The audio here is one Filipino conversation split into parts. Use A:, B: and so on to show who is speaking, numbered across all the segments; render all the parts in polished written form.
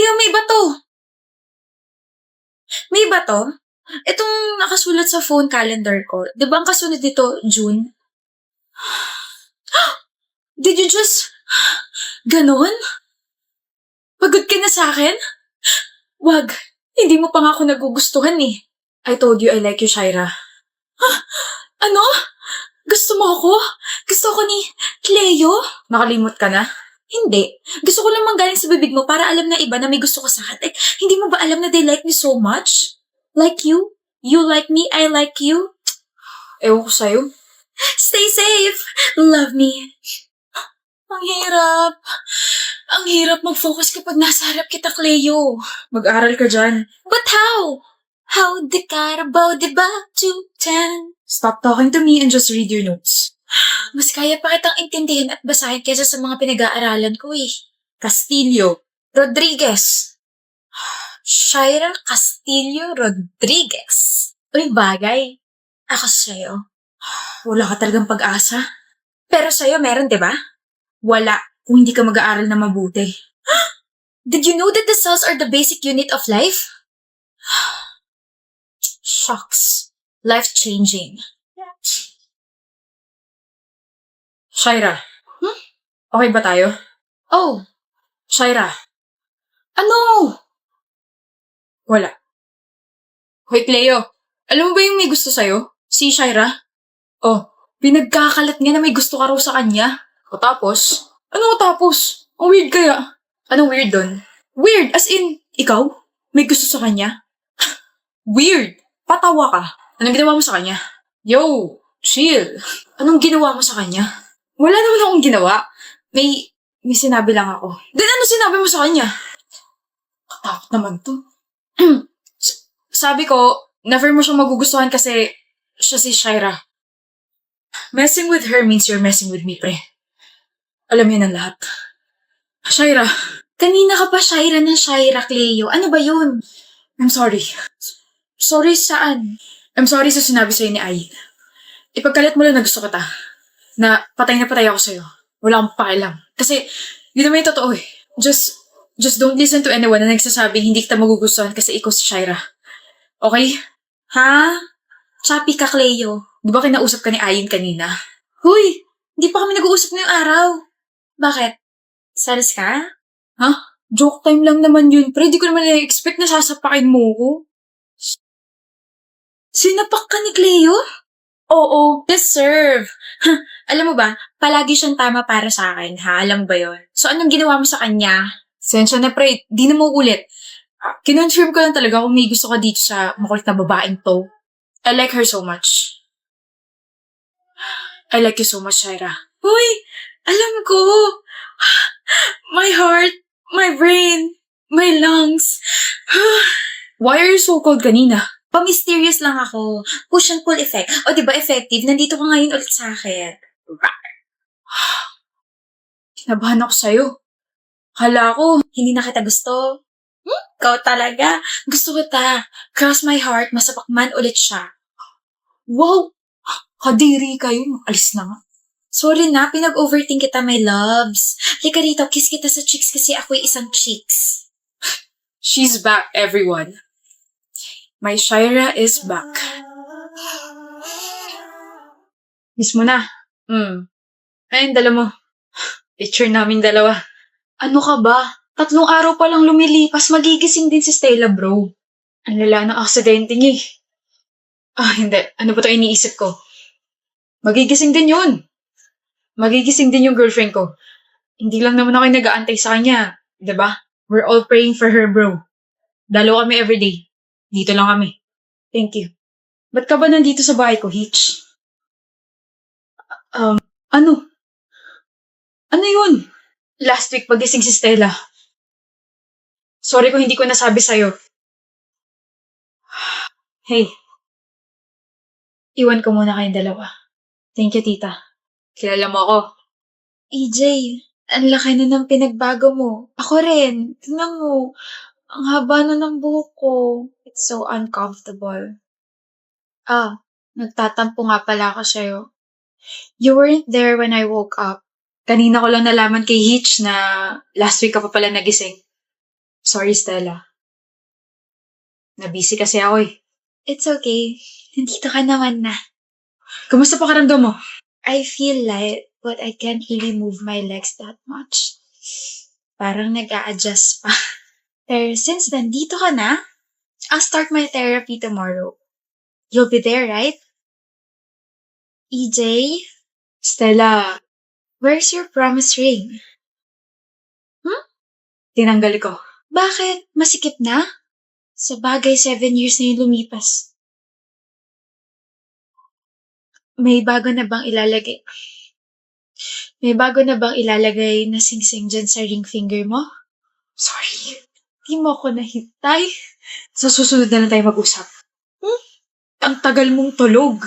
A: Cleo, may bato! May bato? Itong nakasulat sa phone calendar ko. Di ba ang kasunod nito, June? Did you just... Ganon? Pagod ka na sa akin? Wag. Hindi mo pa nga ako nagugustuhan eh. I told you I like you, Shaira. Ano? Gusto mo ako? Gusto ko ni Cleo? Nakalimot ka na? Hindi. Gusto ko lang manggaling sa bibig mo para alam na iba na may gusto ka sa akin. Like, hindi mo ba alam na they like me so much? Like you? You like me, I like you? Ewan ko sa'yo. Stay safe! Love me. Ang hirap. Ang hirap mag-focus kapag nasa harap kita, Cleo. Mag-aral ka dyan. But how? How the Carabao de ba? 210. Stop talking to me and just read your notes. Mas kaya pa kitang intindihin at basahin kaysa sa mga pinag-aaralan ko eh. Castillo. Rodriguez. Shaira Castillo Rodriguez. Uy, bagay. Ako sa'yo. Wala ka talagang pag-asa. Pero sa'yo meron, di ba? Wala kung hindi ka mag-aaral na mabuti. Did you know that the cells are the basic unit of life? Shocks. Life-changing. Shaira. Okay ba tayo? Oh. Shaira. Ano? Wala. Hoy, Cleo. Alam mo ba yung may gusto sa'yo? Si Shaira? Oh, pinagkakalat niya na may gusto ka raw sa kanya. O tapos? Ano tapos? Ang weird kaya. Anong weird dun? Weird, as in, ikaw? May gusto sa kanya? Weird. Patawa ka. Anong ginawa mo sa kanya? Yo, chill. Anong ginawa mo sa kanya? Wala naman akong ginawa. May sinabi lang ako. Then ano sinabi mo sa kanya? Katakot naman to. Sabi ko, never mo siyang magugustuhan kasi siya si Shaira. Messing with her means you're messing with me, pre. Alam yun ang lahat. Shaira. Kanina ka pa Shaira ng Shaira, Cleo. Ano ba yun? I'm sorry. Sorry saan? I'm sorry sa sinabi sa'yo ni Ay. Ipagkalit mo lang na gusto kita. Na patay ako sa'yo. Wala akong pakialam. Kasi, yun naman yung totoo eh. Just don't listen to anyone na nagsasabing hindi kita magugustuhan kasi ikaw si Shaira. Okay? Ha? Chappy ka, Cleo. Di ba kinausap ka ni Ayin kanina? Huy! Hindi pa kami nag-uusap ngayong araw. Bakit? Salas ka? Ha? Joke time lang naman yun, pre. Di ko naman na-expect na sasapakin mo ko. Sinapak ka ni Cleo? Oo, deserve. Alam mo ba, palagi siyang tama para sa akin, ha? Alam mo ba yun? So, anong ginawa mo sa kanya? Sensya na, pre. Di na mo ulit. Kinonfirm ko lang talaga kung may gusto ka dito sa makulit na babaeng to. I like her so much. I like you so much, Shaira. Uy! Alam ko! My heart, my brain, my lungs. Why are you so cold kanina? Pa-mysterious lang ako. Push and pull effect. O diba effective? Nandito ka ngayon ulit sa akin. Kinabahan ako sa'yo. Hala ko, hindi na kita gusto. Ikaw talaga. Gusto kita. Cross my heart, masapakman ulit siya. Wow! Kadiri kayo. Alis na nga. Sorry na, pinag-overthink kita, my loves. Lika rito, kiss kita sa cheeks kasi ako'y isang cheeks. She's back, everyone. My Shaira is back. Kiss mo na. Ayun, dala mo. Picture namin dalawa. Ano ka ba? 3 araw pa lang lumilipas, magigising din si Stella, bro. Ang lala ng aksidente niya eh. Hindi. Ano ba ito iniisip ko? Magigising din yun. Magigising din yung girlfriend ko. Hindi lang naman ako nag-aantay sa kanya. Diba? We're all praying for her, bro. Dalo kami everyday. Dito lang kami. Thank you. Ba't ka ba nandito sa bahay ko, Hitch? Ano? Ano yun? Last week, pagising si Stella. Sorry kung hindi ko nasabi sa'yo. Hey. Iwan ko muna kayong dalawa. Thank you, tita. Kilala mo ako. EJ, ang laki na ng pinagbago mo. Ako rin. Tingnan mo. Ang haba na ng buhok ko. It's so uncomfortable. Nagtatampo nga pala ako sa'yo. You weren't there when I woke up. Kanina ko lang nalaman kay Hitch na last week ka pa pala nagising. Sorry, Stella. Nabisi kasi ako eh.
B: It's okay. Nandito ka naman na.
A: Kamusta pakiramdam mo?
B: I feel light, but I can't really move my legs that much. Parang nag-a-adjust pa. Pero since nandito ka na, I'll start my therapy tomorrow. You'll be there, right? EJ,
A: Stella,
B: where's your promise ring?
A: tinanggal ko.
B: Bakit? Masikip na? Sa bagay, 7 years na yung lumipas. May bago na bang ilalagay? May bago na bang ilalagay na singsing dyan sa ring finger mo?
A: Sorry.
B: Di mo ako nahintay.
A: Sa susunod na lang tayo mag-usap. Ang tagal mong tulog.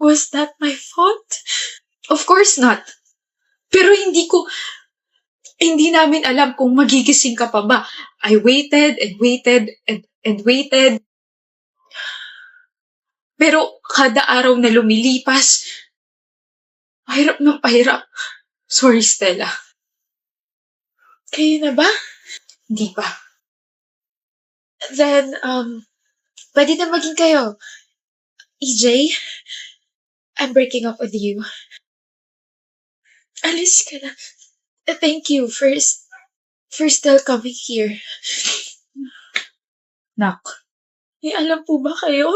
B: Was that my fault?
A: Of course not. Pero hindi namin alam kung magigising ka pa ba. I waited and waited and waited. Pero kada araw na lumilipas, pahirap ng pahirap. Sorry, Stella.
B: Kayo na ba?
A: Hindi pa.
B: Then, pwede na maging kayo. EJ, I'm breaking up with you. Alis ka na. Thank you for still coming here.
A: Nak,
B: May alam po ba kayo?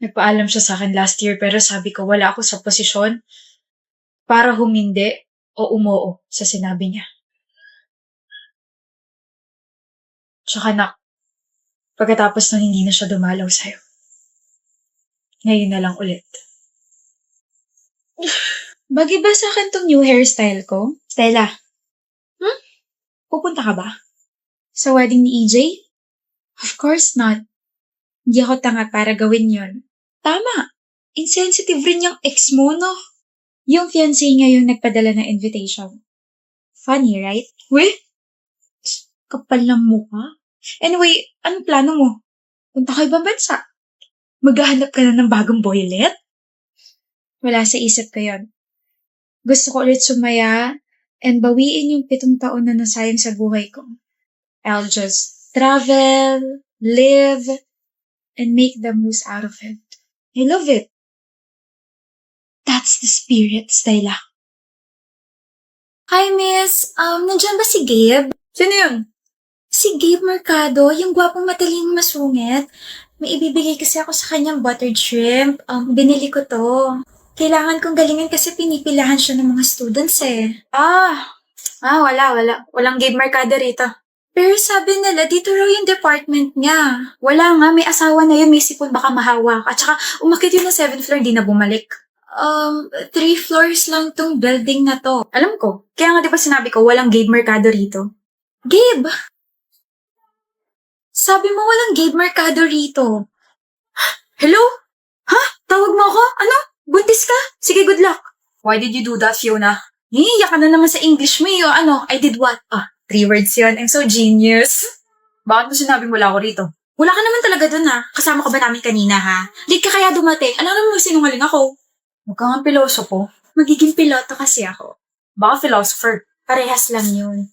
A: nagpaalam siya sa akin last year pero sabi ko wala ako sa posisyon para humindi o umoo sa sinabi niya. Tsaka nak, pagkatapos nun hindi na siya dumalaw sa'yo. Ngayon na lang ulit.
B: Bagay ba sa akin tong new hairstyle ko? Stella, pupunta ka ba? Sa wedding ni EJ? Of course not. Hindi ako tanga para gawin yon. Tama. Insensitive rin yung ex mo, no? Yung fiancé niya yung nagpadala ng invitation. Funny, right?
A: Weh,
B: Kapal ng mukha. Anyway, anong plano mo? Punta ka ibang bansa? Maghahanap ka na ng bagong boylet? Wala sa isip ko yon. Gusto ko ulit sumaya and bawiin yung 7 taon na nasayang sa buhay ko. I'll just travel, live, and make the most out of it. I love it. That's the spirit, Stella. Hi, miss. Nandiyan ba si Gabe?
A: sino yun?
B: Si Gabe Mercado, yung gwapong mataling masungit. May ibibigay kasi ako sa kanyang buttered shrimp. Binili ko to. Kailangan kong galingan kasi pinipilahan siya ng mga students eh.
A: Wala. Walang Gabe Mercado rito.
B: Pero sabi nila, dito raw yung department niya.
A: Wala nga, may asawa na yun, may sipon baka mahawak. At saka, umakit yun na 7th floor, di na bumalik.
B: 3 floors lang tong building na to.
A: Alam ko. Kaya nga di ba sinabi ko, walang Gabe Mercado rito?
B: Gabe! Sabi mo walang Gabe Mercado rito.
A: Hello? Ha? Tawag mo ako? Ano? Buntis ka? Sige, good luck. Why did you do that, Fiona? Iiyak ka na naman sa English mo eh. Ano? I did what? 3 words yun. I'm so genius. Bakit mo sinabing wala ako rito?
B: Wala ka naman talaga dun ha. Kasama ka ba namin kanina ha? Late ka kaya dumating. Alam naman magsinungaling ako.
A: Huwag ka nga pilosopo.
B: Magiging piloto kasi ako.
A: Baka philosopher.
B: Parehas lang yun.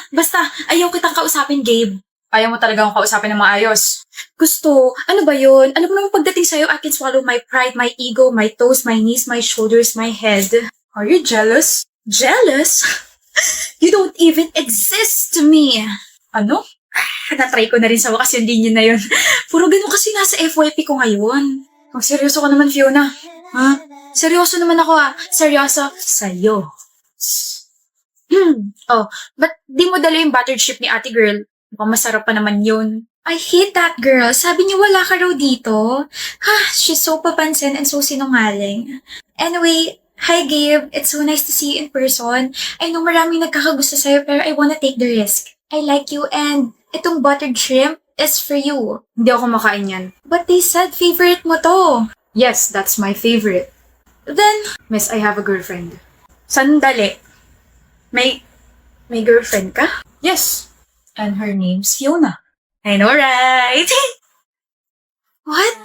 B: Basta, ayaw kitang kausapin, Gabe.
A: Ayaw mo talaga akong kausapin ng maayos.
B: Gusto. Ano ba yun? Alam mo naman pagdating sa'yo, I can swallow my pride, my ego, my toes, my knees, my shoulders, my head.
A: Are you jealous?
B: Jealous? You don't even exist to me.
A: Ano?
B: Na-try ko na rin sa wakas yung linya na yun. Puro ganun kasi nasa FYP ko ngayon.
A: Kung seryoso ka naman, Fiona.
B: Ha? Seryoso naman ako Seryoso sa'yo.
A: Ba't di mo dala yung buttered shrimp ni ate girl? Mukhang masarap pa naman yun.
B: I hate that girl. Sabi niya wala ka raw dito. She's so papansin and so sinungaling. Anyway, hi Gabe. It's so nice to see you in person. I know maraming nagkakagusto sa'yo pero I wanna take the risk. I like you and itong buttered shrimp is for you.
A: Hindi ako makain yan.
B: But they said favorite mo to.
A: Yes, that's my favorite.
B: Then,
A: Miss, I have a girlfriend.
B: sandali.
A: May girlfriend ka? Yes. And her name's Fiona.
B: I know, right? What?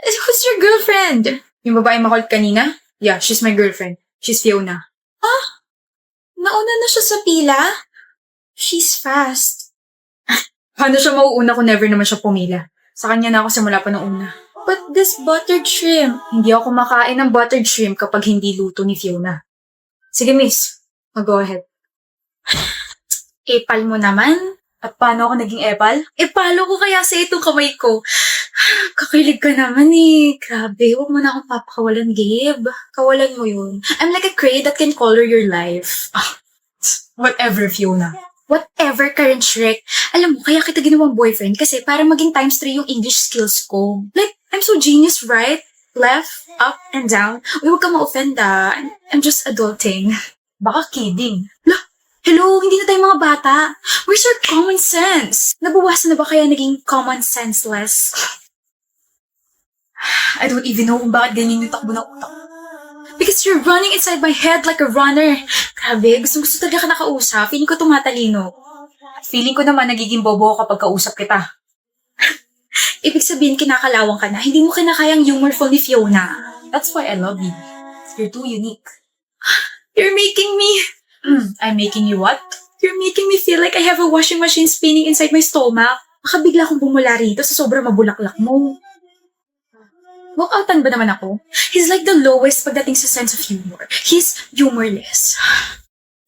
B: Who's your girlfriend?
A: Yung babae makulit kanina? Yeah, she's my girlfriend. She's Fiona.
B: Nauna na siya sa pila? She's fast.
A: Paano siya mauuna kung never naman siya pumila? Sa kanya na ako simula pa ng una.
B: But this buttered shrimp.
A: Hindi ako kumakain ng buttered shrimp kapag hindi luto ni Fiona. Sige, miss. Mag-go ahead.
B: Epal mo naman.
A: At paano ako naging epal?
B: Epalo ko kaya sa itong kamay ko. Kakilig ka naman eh. Grabe, huwag mo na akong papakawalan, Gabe. Kawalan mo yun. I'm like a crate that can color your life.
A: Whatever, Fiona.
B: Whatever, Karen Shrek. Alam mo, kaya kita ginawang boyfriend kasi para maging times 3 yung English skills ko. Like, I'm so genius, right? Left, up, and down. Uy, huwag ka ma-offend ah. I'm just adulting.
A: Baka kidding.
B: Hello, hindi na tayo mga bata. Where's your common sense? Nabawasan na ba kaya naging common senseless?
A: I don't even know kung bakit ganyan yung takbo ng utak.
B: Because you're running inside my head like a runner. Grabe, gusto talaga ka nakausap. Feeling ko tumatalino.
A: Feeling ko naman nagiging bobo ako kapag kausap kita.
B: Ibig sabihin, kinakalawang ka na. Hindi mo kinakayang humorful ni Fiona.
A: That's why I love you. You're too unique.
B: You're making me...
A: I'm making you what?
B: You're making me feel like I have a washing machine spinning inside my stomach. Baka bigla akong bumula rito sa sobrang mabulaklak mo.
A: Walk-outan ba naman ako?
B: He's like the lowest pagdating sa sense of humor. He's humorless.